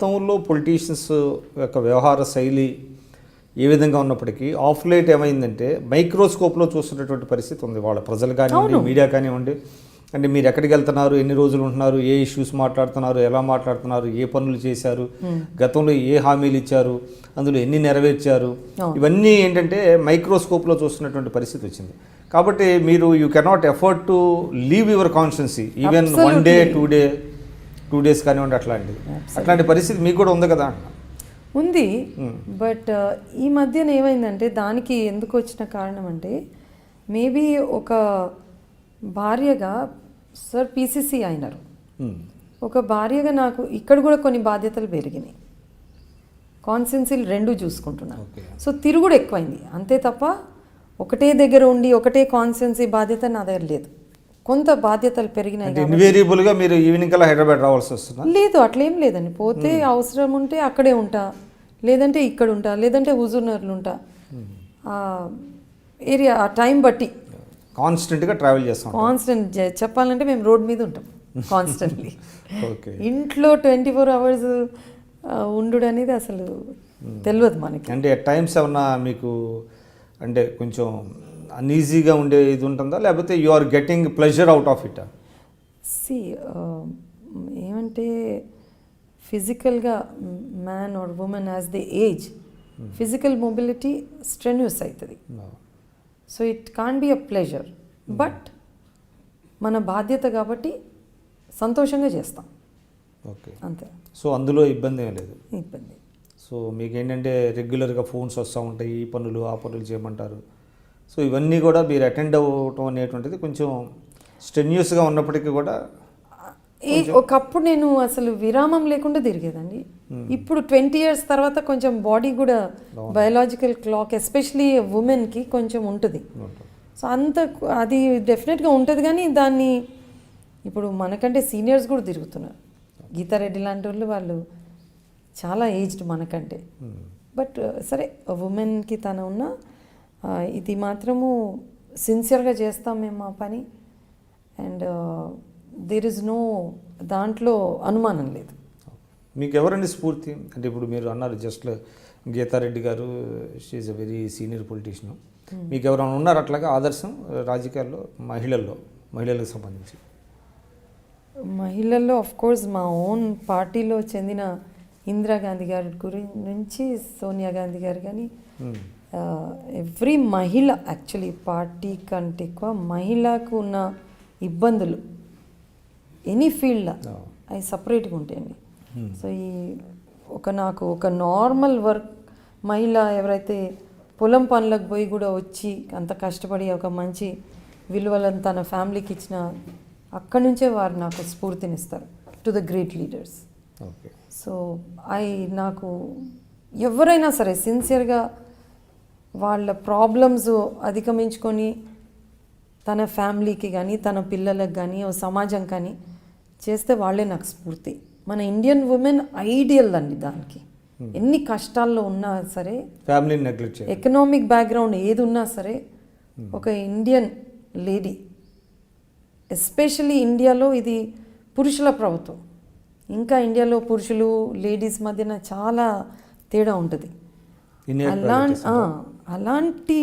గతంలో పొలిటీషియన్స్ యొక్క వ్యవహార శైలి ఏ విధంగా ఉన్నప్పటికీ ఆఫ్ లైట్ ఏమైందంటే మైక్రోస్కోప్లో చూస్తున్నటువంటి పరిస్థితి ఉంది. వాళ్ళ ప్రజలు కానివ్వండి, మీడియా కానివ్వండి. అంటే మీరు ఎక్కడికి వెళ్తున్నారు, ఎన్ని రోజులు ఉంటున్నారు, ఏ ఇష్యూస్ మాట్లాడుతున్నారు, ఎలా మాట్లాడుతున్నారు, ఏ పనులు చేశారు, గతంలో ఏ హామీలు ఇచ్చారు, అందులో ఎన్ని నెరవేర్చారు, ఇవన్నీ ఏంటంటే మైక్రోస్కోప్లో చూస్తున్నటువంటి పరిస్థితి వచ్చింది. కాబట్టి మీరు you cannot effort to leave your constituency even 1 day 2 days కానివ్వండి. అట్లాంటి పరిస్థితి మీకు కూడా ఉంది కదా? ఉంది. బట్ ఈ మధ్యన ఏమైందంటే దానికి ఎందుకు వచ్చిన కారణం అంటే మేబీ ఒక భార్యగా సార్ పీసీసీ అయినారు, ఒక భార్యగా నాకు ఇక్కడ కూడా కొన్ని బాధ్యతలు పెరిగినాయి. కాన్స్టెన్సీలు 2 చూసుకుంటున్నాను. సో తిరుగుడు ఎక్కువైంది అంతే తప్ప ఒకటే దగ్గర ఉండి ఒకటే కాన్స్టెన్సీ బాధ్యత నా దగ్గర లేదు. కొంత బాధ్యతలు పెరిగినాయి. ఇన్వేరియబుల్గా మీరు ఈవినింగ్ కల్లా హైదరాబాద్ రావాల్సి వస్తుంది? లేదు, అట్లేం లేదండి. పోతే అవసరం ఉంటే అక్కడే ఉంటా, లేదంటే ఇక్కడ ఉంటా, లేదంటే హుజూర్నగర్లో ఉంటా. ఏరియా ఆ టైం బట్టి కాన్స్టెంట్గా ట్రావెల్ చేస్తాం. కాన్స్టెంట్ చెప్పాలంటే మేము రోడ్ మీద ఉంటాం కాన్స్టెంట్లీ. ఇంట్లో 24 hours ఉండు అనేది అసలు తెలియదు మనకి. అంటే అట్ టైమ్స్ ఏమన్నా మీకు అంటే కొంచెం అన్ఈజీగా ఉండే ఇది ఉంటుందా, లేకపోతే you are getting pleasure out of it? See ఏమంటే ఫిజికల్గా man or women as the age physical mobility strenuous అవుతుంది. So it can be a pleasure. But మన బాధ్యత కాబట్టి సంతోషంగా చేస్తాం. ఓకే, అంతే. సో అందులో ఇబ్బంది ఏం లేదు? ఇబ్బంది. సో మీకు ఏంటంటే రెగ్యులర్గా ఫోన్స్ వస్తూ ఉంటాయి, ఈ పనులు ఆ పనులు చేయమంటారు. సో ఇవన్నీ కూడా మీరు అటెండ్ అవ్వటం అనేటువంటిది కొంచెం స్ట్రెన్యూస్గా ఉన్నప్పటికీ కూడా ఒకప్పుడు నేను అసలు విరామం లేకుండా తిరిగేదండి. ఇప్పుడు 20 years తర్వాత కొంచెం బాడీ కూడా బయోలాజికల్ క్లాక్ ఎస్పెషలీ ఉమెన్కి కొంచెం ఉంటుంది. సో అంత అది డెఫినెట్గా ఉంటుంది. కానీ దాన్ని ఇప్పుడు మనకంటే సీనియర్స్ కూడా తిరుగుతున్నారు. గీతారెడ్డి లాంటి వాళ్ళు చాలా ఏజ్డ్ మనకంటే. బట్ సరే, ఉమెన్కి తన ఉన్న ఇది మాత్రము సిన్సియర్గా చేస్తాం మేము మా పని. అండ్ దేర్ ఇస్ నో దాంట్లో అనుమానం లేదు. మీకు ఎవరండి స్ఫూర్తి? అంటే ఇప్పుడు మీరు అన్నారు జస్ట్ గీతారెడ్డి గారు, she is a very senior politician. మీకు ఎవరైనా ఉన్నారు అట్లాగా ఆదర్శం రాజకీయాల్లో మహిళలకు సంబంధించి? మహిళల్లో ఆఫ్ కోర్స్ మా ఓన్ పార్టీలో చెందిన ఇందిరాగాంధీ గారి గురించి సోనియా గాంధీ గారు కానీ ఎవ్రీ మహిళ యాక్చువల్లీ పార్టీ కంటే ఎక్కువ మహిళకు ఉన్న ఇబ్బందులు ఎనీ ఫీల్డ్లో అవి సపరేట్గా ఉంటాయండి. సో ఈ నాకు ఒక నార్మల్ వర్క్ మహిళ ఎవరైతే పొలం పనులకు పోయి కూడా వచ్చి అంత కష్టపడి ఒక మంచి విలువలను తన ఫ్యామిలీకి ఇచ్చిన అక్కడి నుంచే వారు నాకు స్ఫూర్తినిస్తారు to the great leaders. So నాకు ఎవరైనా సరే సిన్సియర్గా వాళ్ళ ప్రాబ్లమ్స్ అధిగమించుకొని తన ఫ్యామిలీకి కానీ తన పిల్లలకు కానీ సమాజం కానీ చేస్తే వాళ్ళే నాకు స్ఫూర్తి. మన ఇండియన్ ఉమెన్ ఐడియల్ అండి. దానికి ఎన్ని కష్టాల్లో ఉన్నా సరే, ఫ్యామిలీ నెగ్లెక్ట్ చేయరు, ఎకనామిక్ బ్యాక్గ్రౌండ్ ఏది ఉన్నా సరే, ఒక ఇండియన్ లేడీ ఎస్పెషల్లీ ఇండియాలో ఇది పురుషుల ప్రభుత్వం. ఇంకా ఇండియాలో పురుషులు లేడీస్ మధ్యన చాలా తేడా ఉంటుంది. అలాంటి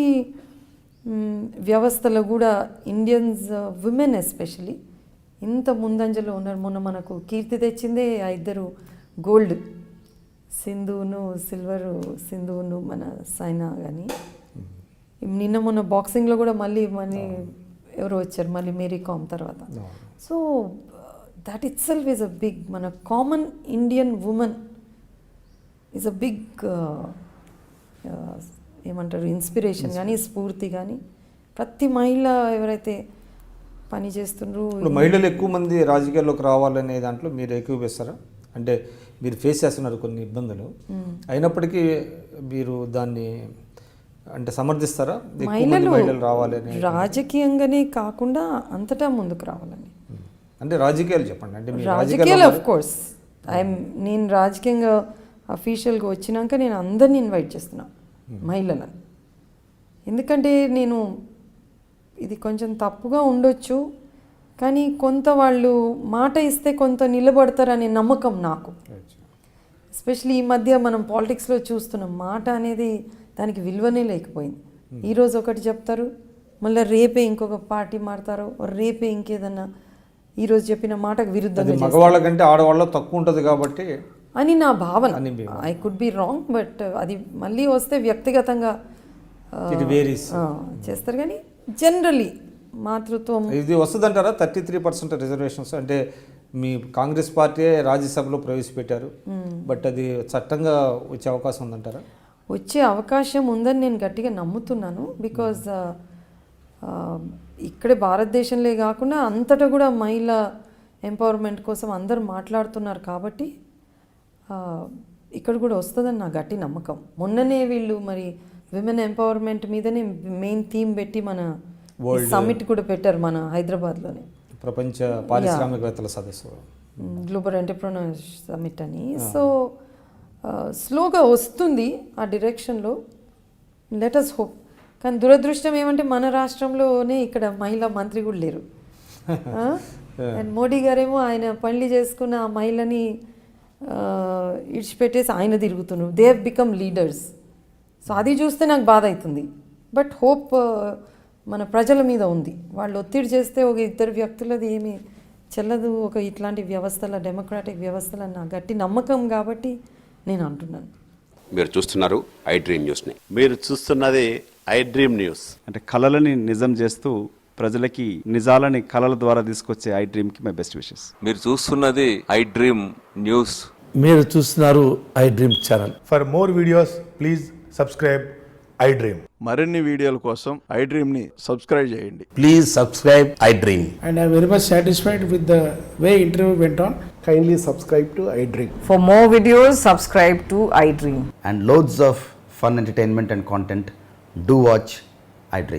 వ్యవస్థలో కూడా ఇండియన్స్ విమెన్ ఎస్పెషలీ ఇంత ముందంజలో ఉన్నారు. మొన్న మనకు కీర్తి తెచ్చిందే ఆ ఇద్దరు గోల్డ్, సింధును మన సైనా కానీ. నిన్న మొన్న బాక్సింగ్లో కూడా మళ్ళీ ఎవరు వచ్చారు, మళ్ళీ మేరీ కామ్ తర్వాత. So that itself is a big, మన common Indian women is a big ఏమంటారు ఇన్స్పిరేషన్ కానీ స్ఫూర్తి కానీ. ప్రతి మహిళ ఎవరైతే పని చేస్తుండ్రు, ఇప్పుడు మహిళలు ఎక్కువ మంది రాజకీయాల్లోకి రావాలనే దాంట్లో మీరు ఏకీభవిస్తారా? అంటే మీరు ఫేస్ చేస్తున్నారు కొన్ని ఇబ్బందులు, అయినప్పటికీ మీరు దాన్ని అంటే సమర్థిస్తారా? మహిళలు రావాలని రాజకీయంగానే కాకుండా అంతటా ముందుకు రావాలని. అంటే రాజకీయాలు చెప్పండి. అంటే రాజకీయాలు ఆఫ్ కోర్స్ నేను రాజకీయంగా అఫీషియల్గా వచ్చినాక నేను అందరిని ఇన్వైట్ చేస్తున్నా మహిళలను. ఎందుకంటే నేను ఇది కొంచెం తప్పుగా ఉండొచ్చు, కానీ కొంత వాళ్ళు మాట ఇస్తే కొంత నిలబడతారనే నమ్మకం నాకు. ఎస్పెషలీ ఈ మధ్య మనం పాలిటిక్స్లో చూస్తున్నాం, మాట అనేది దానికి విలువనే లేకపోయింది. ఈరోజు ఒకటి చెప్తారు, మళ్ళీ రేపే ఇంకొక పార్టీ మారుతారు, రేపే ఇంకేదన్నా ఈరోజు చెప్పిన మాటకు విరుద్ధంగా మగవాళ్ళ కంటే ఆడవాళ్ళ తక్కువ ఉంటుంది కాబట్టి అని నా భావన. I could be wrong, but అది మళ్ళీ వస్తే వ్యక్తిగతంగా చేస్తారు. కానీ జనరలీ మాతృత్వం ఇది వస్తుందంటారా? 33% రిజర్వేషన్స్ అంటే మీ కాంగ్రెస్ పార్టీ రాజ్యసభలో ప్రవేశపెట్టారు, బట్ అది చట్టంగా వచ్చే అవకాశం ఉందంటారా? వచ్చే అవకాశం ఉందని నేను గట్టిగా నమ్ముతున్నాను. బికాజ్ ఇక్కడే భారతదేశంలో కాకుండా అంతటా కూడా మహిళా ఎంపవర్మెంట్ కోసం అందరూ మాట్లాడుతున్నారు కాబట్టి ఇక్కడ కూడా వస్తుందని నా గట్టి నమ్మకం. మొన్ననే వీళ్ళు మరి విమెన్ ఎంపవర్మెంట్ మీదనే మెయిన్ థీమ్ పెట్టి మన సమ్మిట్ కూడా పెట్టారు మన హైదరాబాద్లోనే, ప్రపంచ పారిశ్రామికవేత్తల సదస్సు, గ్లోబల్ ఎంటర్ప్రెన్యూర్ సమ్మిట్ అని. సో స్లోగా వస్తుంది ఆ డైరెక్షన్లో, లెట్ అస్ హోప్. కానీ దురదృష్టం ఏమంటే మన రాష్ట్రంలోనే ఇక్కడ మహిళా మంత్రి కూడా లేరు. అండ్ మోడీ గారేమో ఆయన పెళ్లి చేసుకున్న ఆ మహిళని ఇడిచిపెట్టేసి ఆయన తిరుగుతున్నారు. They have become leaders. So అది చూస్తే నాకు బాధ అవుతుంది. బట్ హోప్ మన ప్రజల మీద ఉంది. వాళ్ళు ఒత్తిడి చేస్తే ఒక ఇద్దరు వ్యక్తులది ఏమీ చెల్లదు. ఒక ఇట్లాంటి వ్యవస్థల, డెమోక్రాటిక్ వ్యవస్థల నా గట్టి నమ్మకం కాబట్టి నేను అంటున్నాను. మీరు చూస్తున్నారు ఐ డ్రీమ్ న్యూస్ని. మీరు చూస్తున్నది ఐ డ్రీమ్ న్యూస్. అంటే కళలని నిజం చేస్తూ ప్రజలకి నిజాలని కళల ద్వారా తీసుకొచ్చే ఐ డ్రీమ్కి మై బెస్ట్ విషెస్. మీరు చూస్తున్నది ఐ డ్రీమ్ న్యూస్. మీరు చూస్తున్నారు I dream channel. For more videos, please subscribe I Dream. మరిన్ని వీడియోల కోసం ఐ డ్రీమ్ ని సబ్స్క్రైబ్ చేయండి. Please subscribe I dream. And I am very much satisfied with the way interview went on. Kindly subscribe to I Dream. For more videos, subscribe to iDream. And loads of fun entertainment and content. Do watch I Dream.